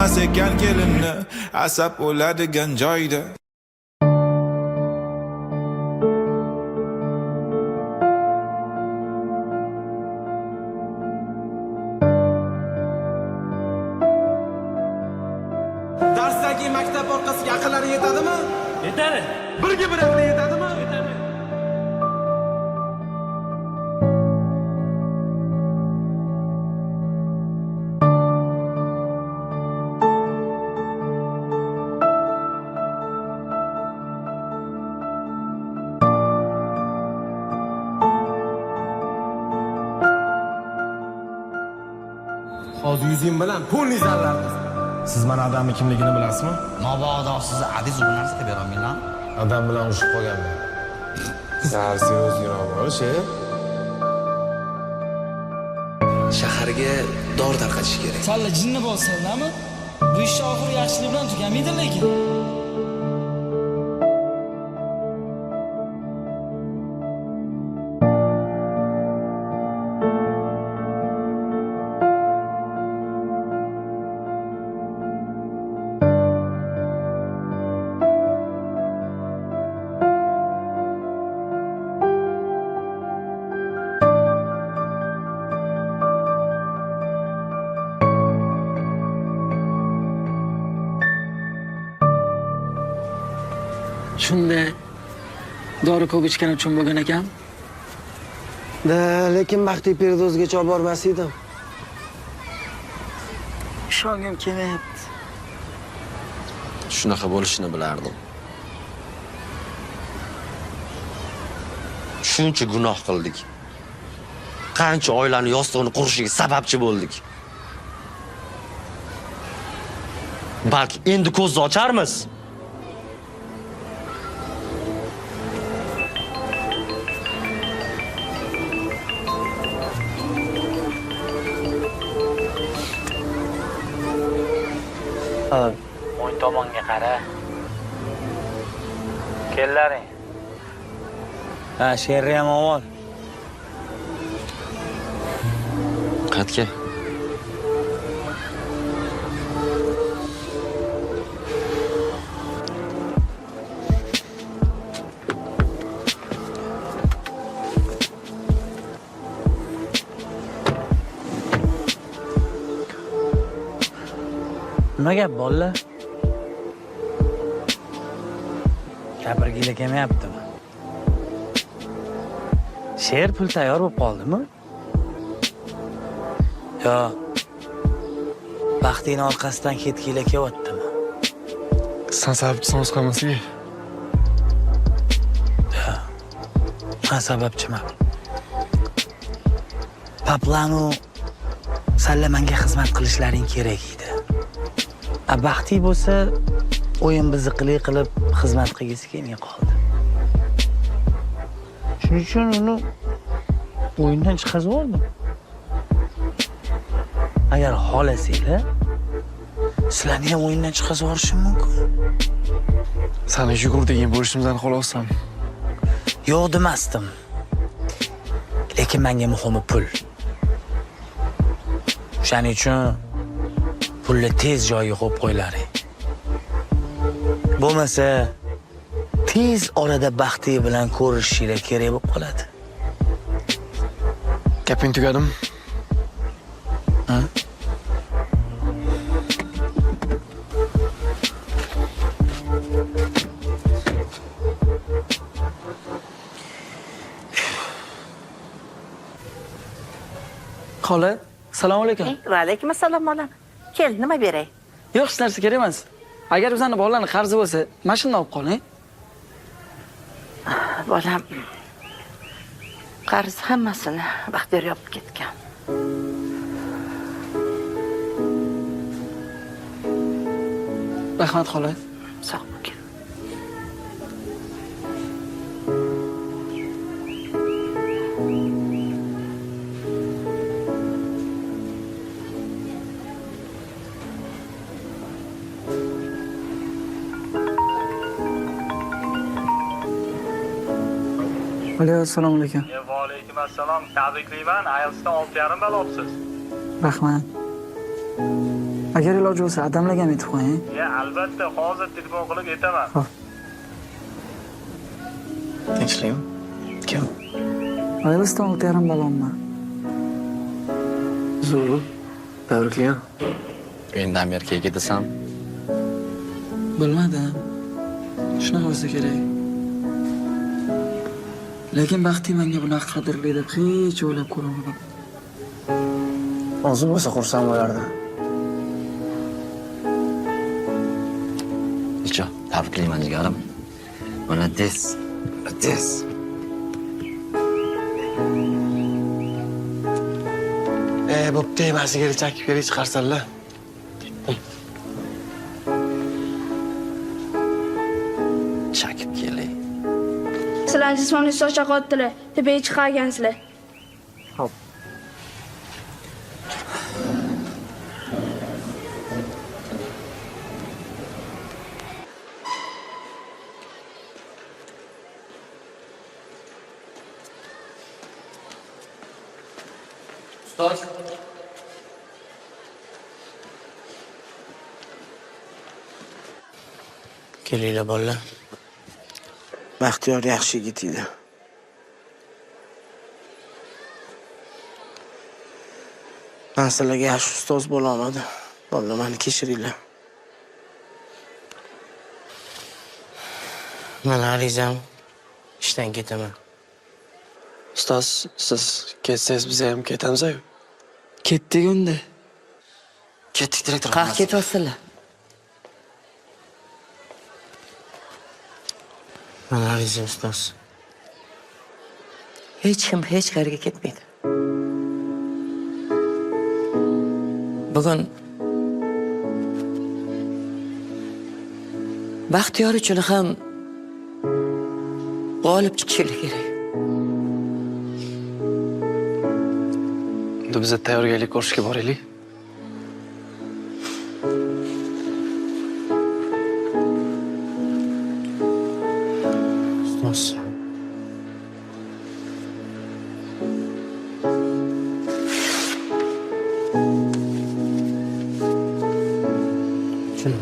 Sevmas ekan kelinni asab bo'ladigan joyda. Darsdan keyin maktab orqasiga yaqinlari yetadimi? Yetadi. Birga bir hafta yetadimi? Yetadi. Hozir yuzing bilan pulni zarlarmiz. Siz mana odamning kimligini bilasizmi? Mabodo sizni adiz bu narsa qilib berolmayman. Odam bilan urushib qolganman. Sal seriozroq bo'lish-e? Shaharga dori tarqatish kerak. Salla jinni bo'lsa-mi? Bu ishni oxiri yaxshilik bilan tugamaydi lekin. Shunda dori ko'p ichganim uchun bo'lgan ekan. Lekin Baxtiy Perdozgacha olib bormas edim. Ishongim kelmayapti. Shunaqa bo'lishini bilardim. Shuncha gunoh qildik. Qancha oilani yostig'ini qurishiga sababchi bo'ldik. Balki endi ko'zni ocharmiz. O'ng tomonga qara. Kellaring. Ha, sherri ham avval. Qayerga? Nima gap bolalar? Gapirgili kelmayaptimi? Sher pul tayyor bo'lib qoldimi? Yo. Baxtini orqasidan ketgili kelyaptimi? Sen sababchisan o'z qolmasligi. Yo. Men sababchiman. Paplanu salla menga xizmat qilishlaring kerak edi. Baxtiy bo'lsa, o'yin biziqlik qilib xizmat qilgisi kelmay qoldi. Shuning uchun uni o'yindan chiqarib yubordim. Agar xohlasanglar, sizlarni ham o'yindan chiqarib yuborishim mumkin. Seni yugur degan bo'lishimizdan xolosam. Yo'q demasdim. Lekin menga muhimi pul. Shuning uchun pulni tez joyiga qo'yib qo'ylaring. Bo'lmasa tez orada Baxtiy bilan ko'rishishinglar kerak bo'lib qoladi. Gaping tugadimi? Ha? Xola, assalomu alaykum. Va alaykum assalom bolam. Kel, nima beray? Yo'q, hech narsa kerak emas. Agar bizning bolalarning qarzi bo'lsa, mashinani olib qoling. Bolam, qarz hammasini Baxtiyor yopib ketgan. Rahmat xola. Sog' bo'l. Assalomu alaykum. Va alaykum assalom. Tabriklayman. IELTSdan 6,5 ball olibsiz. Rahmat. Agar iloji bo'lsa adamlarga ham aytib qo'ying. Albatta, hozir telefon qilib aytaman. Tinchlikmi? Kim? Ayliston 6,5 ballonman. Zo'ru. Tabriklayman. Endi Amerikaga ketasan. Bilmadim. Shunaqa bo'lsa kerak. Lekin baxti menga bunaqa qadrli deb hech o'ylab ko'rmadim. Hozir bo'lsa xursand bo'lardim. Icho, tabriklayman jigarim. Молодец. Молодец. Bo'pti, men sigara chakib kelib chiqarsanlar. Chakib kelay. Sizlar jismoniy socha qotillar, tepaga chiqargansizlar. Xo'p. Kelinglar bolalar. Baxtiyor yaxshi yigit edi. Men sizlarga yaxshi ustoz bo'la olmadim. Bolalar, meni kechiringlar. Men arizam ishdan ketaman. Ustoz, siz ketsangiz biz ham ketamiz-ku. Ketdik unda. Ketdik direktor. Qaq ketyapsizlar. Men arizam ustoz. Hech kim hech qayerga ketmaydi. Bugun Baxtiyor uchun ham g'olib chiqishi kerak. Endi biz tayyorgarlik ko'rishga boraylik. Ustoz. Shuni.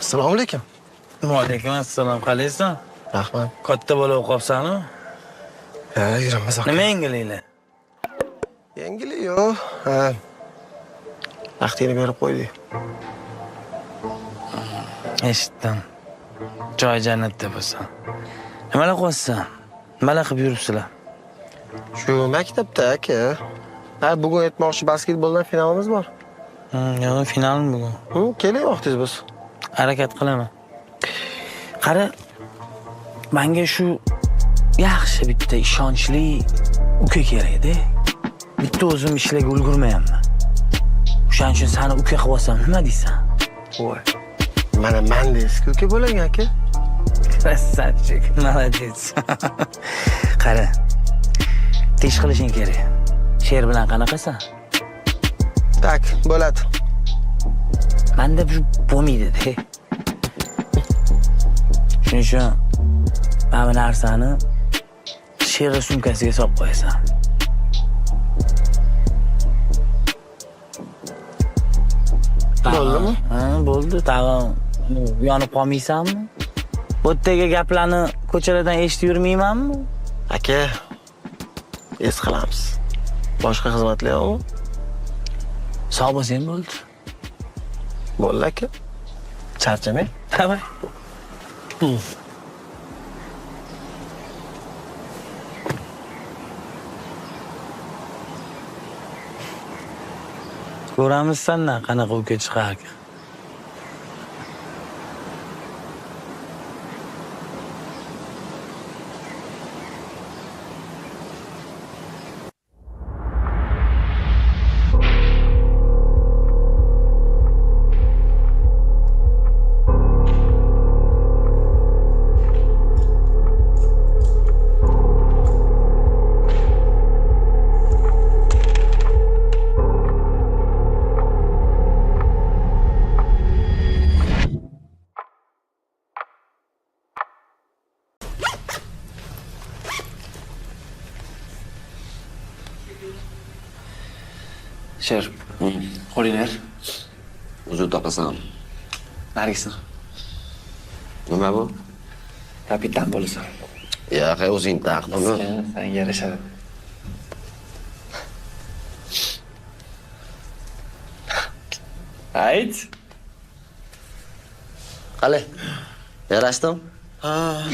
Assalomu alaykum. Va alaykum assalom. Qalaysan? Rahmat. Katta bo'lib qolsanu? Ha, yuramiz. Nima yengilinglar? Yangilik yo'q. Ha. Vaqtini berib qo'ydik. Eshitdim. Joy jannatda bo'lsin. Nimalar qilyapsan? Nimalar qilib yuribsizlar? Shu maktabda aka. Ha, bugun aytmoqchi basketboldan finalimiz bor. Yo'q, finalmi bugun? Keling vaqtingiz bo'lsa. Harakat qilaman. Qara, menga shu yaxshi bitta ishonchli uka kerak-da. Bitta o'zim ishlaga ulgurmayapman. O'shaning uchun seni uka qilib olsam nima deysan? Voy. Mana mandesga uka bo'lagan aka. Krasavchik, молодец. Qara, tish qilishing kerak. Sher bilan qanaqasan? Tak, bo'ladi. Menda bu bo'lmaydi-da. Shuning uchun mana bu narsani sherni sumkasiga solib qo'yasan. Bo'ldimi? Ha, bo'ldi. Tag'in yonib qolmaysanmi? Bu yerdagi gaplarni ko'chalardan eshitib yurmaymanmi? Aka, es qilamiz. Boshqa xizmatlar yo'qmi? Sog' bo'lsang bo'ldi. Bo'ldi aka. Charchamang. Davay. Ko'ramiz sendan qanaqa uka chiqar ekan. Sher, qo'linglar. Uzr topasan. Nargisi, Nima bu? kapitan bo'lasan. Yo'q, o'zing taq buni. Senga yarashadi. Ayt. Qale. Yarashdimi?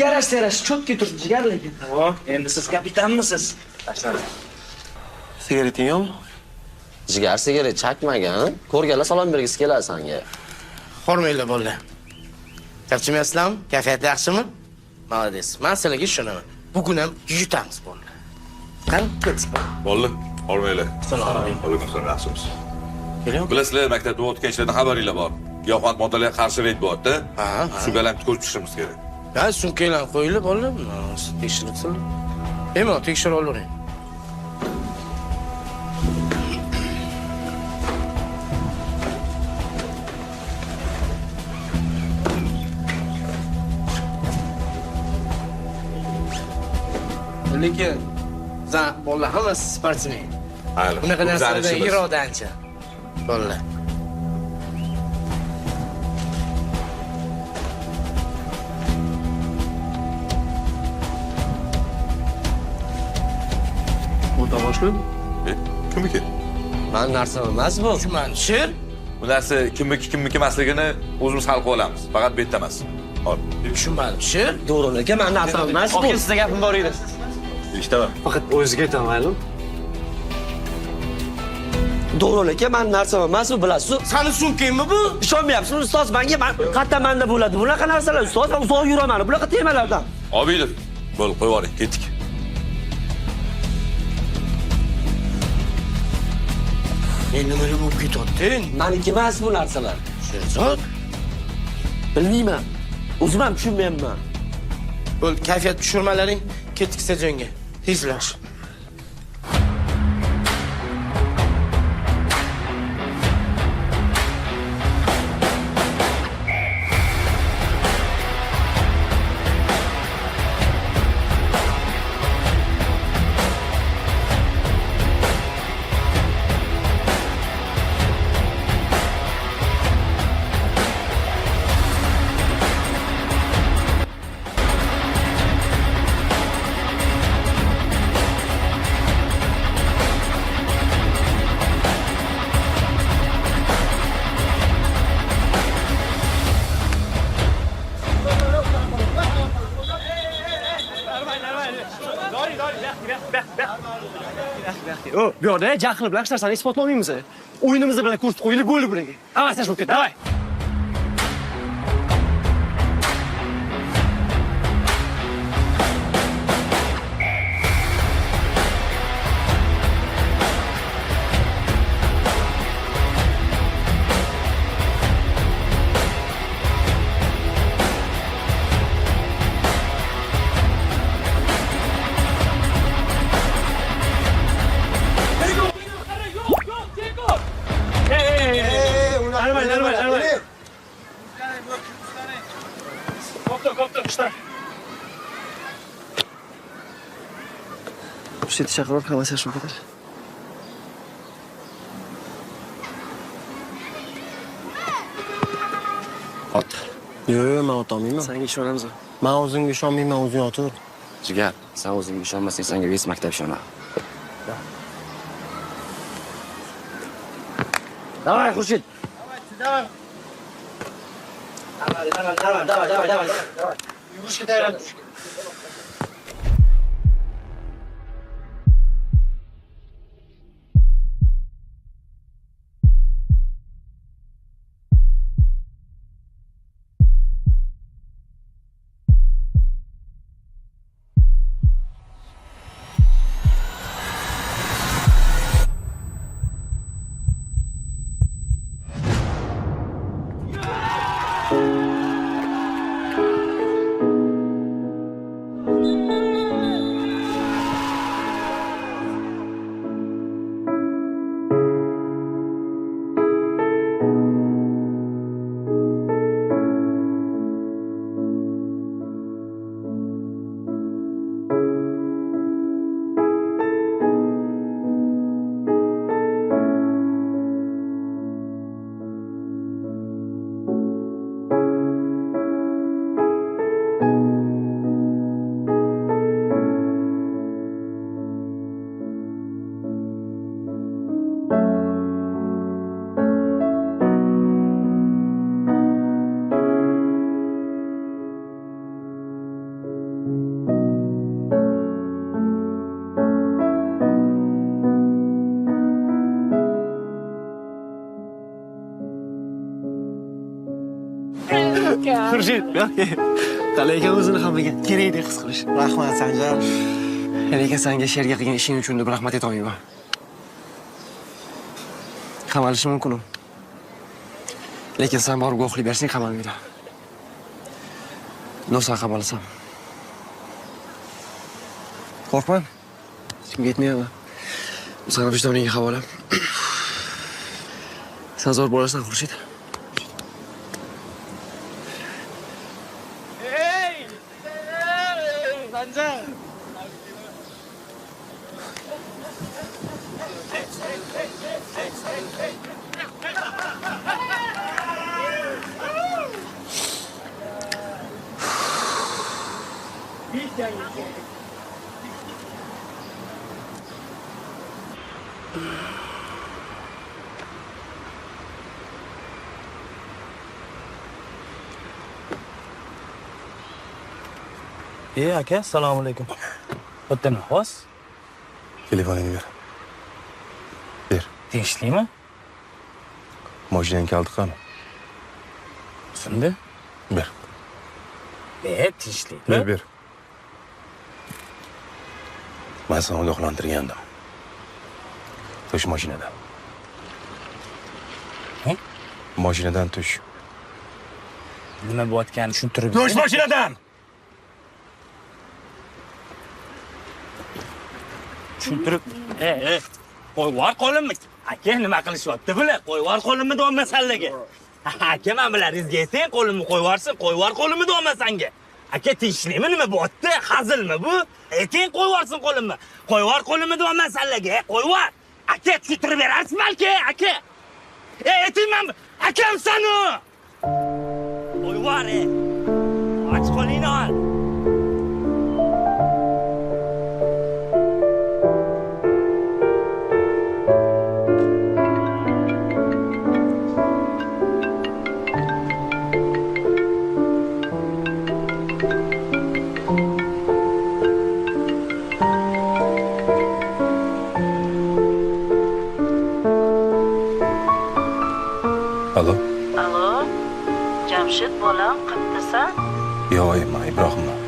Yarashdi, cho'tga turib jigar lekin. Endi siz kapitanmisiz? Sigareting yo'qmi? Jigar sigaret chakmagan. Ko'rganlar salom bergisi keladi senga. Hormanglar bolalar. Charchamayapsizlarmi? Kayfiyat yaxshimi? Молодец. Men sizlarga ishonaman. Bugun ham yutamiz bolalar. Qani, ketdik. Bo'ldi. Olmaylar. Assalomu alaykum. Alaykum assalom. Yaxshimisiz? Keling. Bilasizlar, maktabda o'tgan ishlardan xabaringlar bor. Giyohvand moddalarga qarshi reyd bo'lyapti. Ha. Shu bilan ko'rib chiqishimiz kerak. Ha, sumkalar qo'yilib bolalar. Tekshiribsizlar. Bemalol tekshirib olavering. Lekin zan bolalar hammasi sportsmen. Mayli. Bunaqa Bu bizning narsalardan ishimiz. irodancha. Bolalar. Bu tovoshli? Kimniki? Men narsa emas bu. Tuman sher. Bu narsa kimniki emasligini o'zimiz hal qilib olamiz. Faqat bu yerda emas. Hop. Tushunmadim. Sher. To'g'ri, men narsa emas bu. Aka, sizga gapim bor edi. Eshitaman. Faqat o'ziga aytaman. To'g'ri, men narsa emas bu, bilasiz. Sani sumkangmi bu? Ishonmayapsiz, ustoz. Menga qattamanda bo'ladi. Bunaqa narsalar ustoz, men uzoq yuraman. Bunaqa temalardan. Obidov. Bo'ldi, qo'yib yuboring. Ketdik. Nimalar bo'lib ketyapti? Meniki emas bu narsalar. Sherzod. Bilmayman. O'zim ham tushunmayapman. Bo'ldi, kayfiyat tushirmalaring ketdik stadionga. Tezlash. Bu yoqda jahl bilan hech narsani isbotlamaymiz. O'yinimizni bilan ko'rsatib qo'yilib bo'ldi bularga. Avval tashib ket, davay. Shit chaqirib hammasi yaxshi bo'ladi. Ot. Yo'q, men o'tolmayman. Senga ishonamiz. Men o'zimga ishonmayman, o'zing otur. Jigar, sen o'zingga ishonmasang, senga ves maktab ishonadi. Davay, Xurshid. Давай. Yugurishga tayyorlan. Xurshid, qalay ekan o'zini hammaga kerakdek his qilish. Rahmat, Sanjar. Lekin senga sherga qilgan ishing uchun deb rahmat ayta olmayman. Qamalishi mumkin u. Lekin sen borib guvohlik bersang qamalmaydi. No'sa qamalsam. Qo'rqma. Kimga aytmayman. Sana vijdoningga havola. Sen zo'r bo'lasan, Xurshid. Aka, assalomu alaykum. O'tdan xos. Telefoningni ber. Ber. Tegishlikmi? Mashinang kaliti qani? Shunda? Ber. Tegishlikmi? Ber, ber. Men seni ogohlantirgandim. Tush mashinadan. Mashinadan tush. Nima bo'layotganini tushuntirib. Tush mashinadan! Tushuntirib. Qo'yvar qo'limmi? Aka, nima qilishyapti bular? Qo'yvar qo'limmi deyman masalaga. Aka, men bilaringizga ayting, qo'limni qo'yvarsin, qo'yvar qo'limmi deyman senga. Aka, tinchlikmi, nima bo'lyapti? Hazilmi bu? Ayting, qo'yvarsin qo'limni. Qo'yvar qo'limmi deyman masalaga. Qo'yvar. Aka, tushuntirib berarsiz balki, aka. Ayting, men akamsan u. Qo'yvar. Och qo'lingni ol. Alo? Alo, Jamshid bolam, qayerdasan? Yo'q, men Ibrohimman.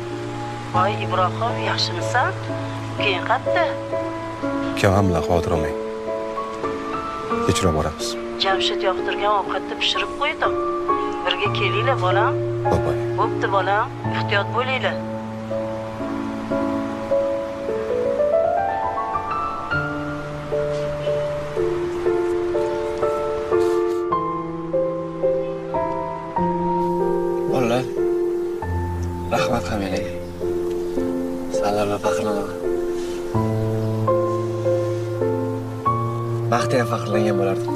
Voy Ibrohim, yaxshimisan? Keyin qayerda? Ukam bilan xavotir olmang. Kechirib boramiz. Jamshid yoqtirgan ovqatni pishirib qo'ydim. Birga kelinglar bolam. Bo'pti. Bo'pti bolam, ehtiyot bo'linglar. Bolalar, rahmat qilinglar. Salomlar faxrlanaman. Baxtga faxrlangan bo'lardim.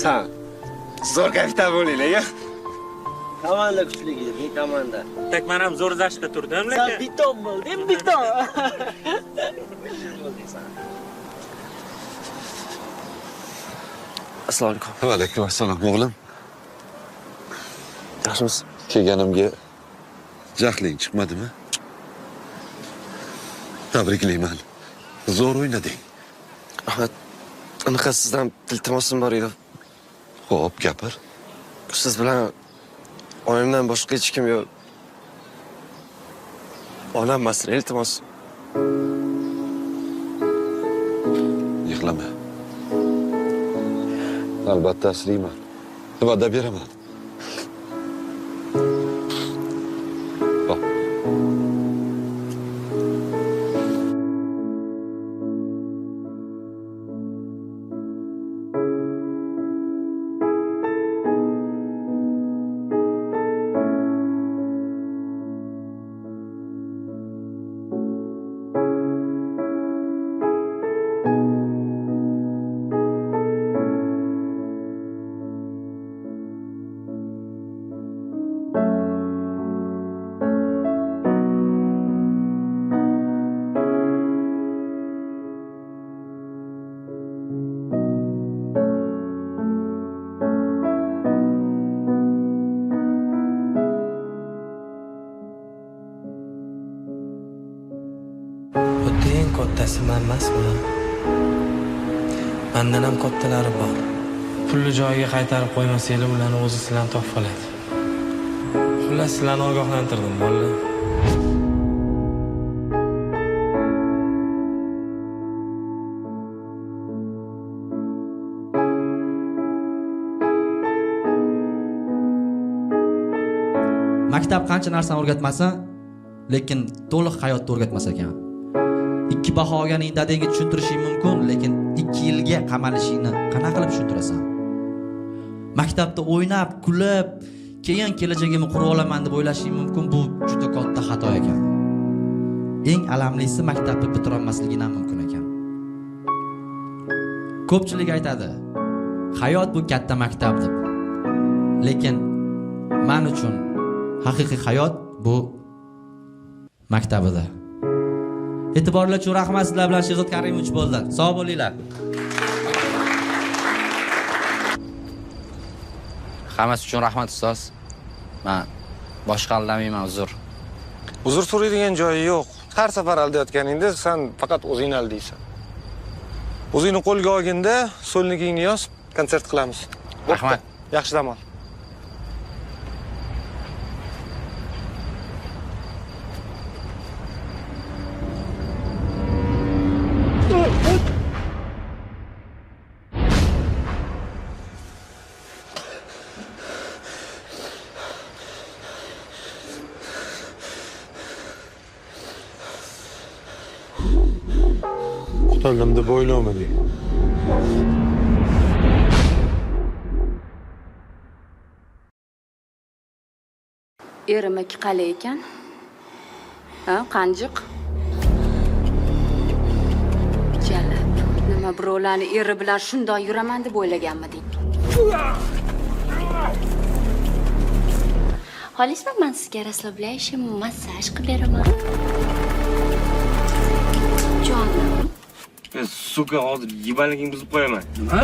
Sen zo'r kapitan bo'linglar. Komanda kuchli edi, komanda. Tak men ham zo'r zashda turdim, lekin. Sen biton bo'lding, biton. Assalomu alaykum. Va alaykum assalom o'g'lim. Yaxshimisiz? Kelganimga jahling chiqmadimi? Tabriklayman. Zo'r o'ynading. Rahmat. Anaqa sizdan iltimosim bor edi. Xo'p, gapir. Siz bilan oyimdan boshqa hech kim yo'q. Onam masala iltimos. Yig'lama. Albatta asrayman. Va'da beraman. Bitta eng kattasi man emasman. Mendan ham kattalari bor. Pulni joyiga qaytarib qo'ymasanglar, ularni o'zi sizlarni topib oladi. Xullas, sizlarni ogohlantirdim, bolalar. Maktab qancha narsani o'rgatmasa, lekin to'liq hayotni o'rgatmas ekan. 2 baho olganing dadangga tushuntirishing mumkin, lekin 2 yilga qamalishingni qanaqa qilib tushuntirasan? Maktabda o'ynab, kulib, keyin kelajagimni qurib olaman deb o'ylashing mumkin, bu juda katta xato ekan. Eng alamlisi maktabni bitira olmasliging ham mumkin ekan. Ko'pchilik aytadi, hayot bu katta maktab deb. Lekin men uchun haqiqiy hayot bu maktabida. E'tiborlar uchun rahmat. Sizlar bilan Sherzod Karimovich bo'ldi. Sog' bo'linglar. Hammasi uchun rahmat ustoz. Men boshqa aldamayman, uzr. Uzr so'raydigan joyi yo'q. Har safar aldayotganingda sen faqat o'zingni aldaysan. O'zingni qo'lga olganda so'lligingni yoz, konsert qilamiz. Rahmat. Yaxshi dam ol. Qutuldim deb o'ylamading. Erimiki qalay ekan? Ha, qanjiq? Jalab, nima birovlarni eri bilan shundoq yuraman deb o'ylaganmiding? Xohlasam men sizga расслабляющий massaj qilib beraman. Jonim. Suka, hozir yibanligingni buzib qo'yaman. Nima?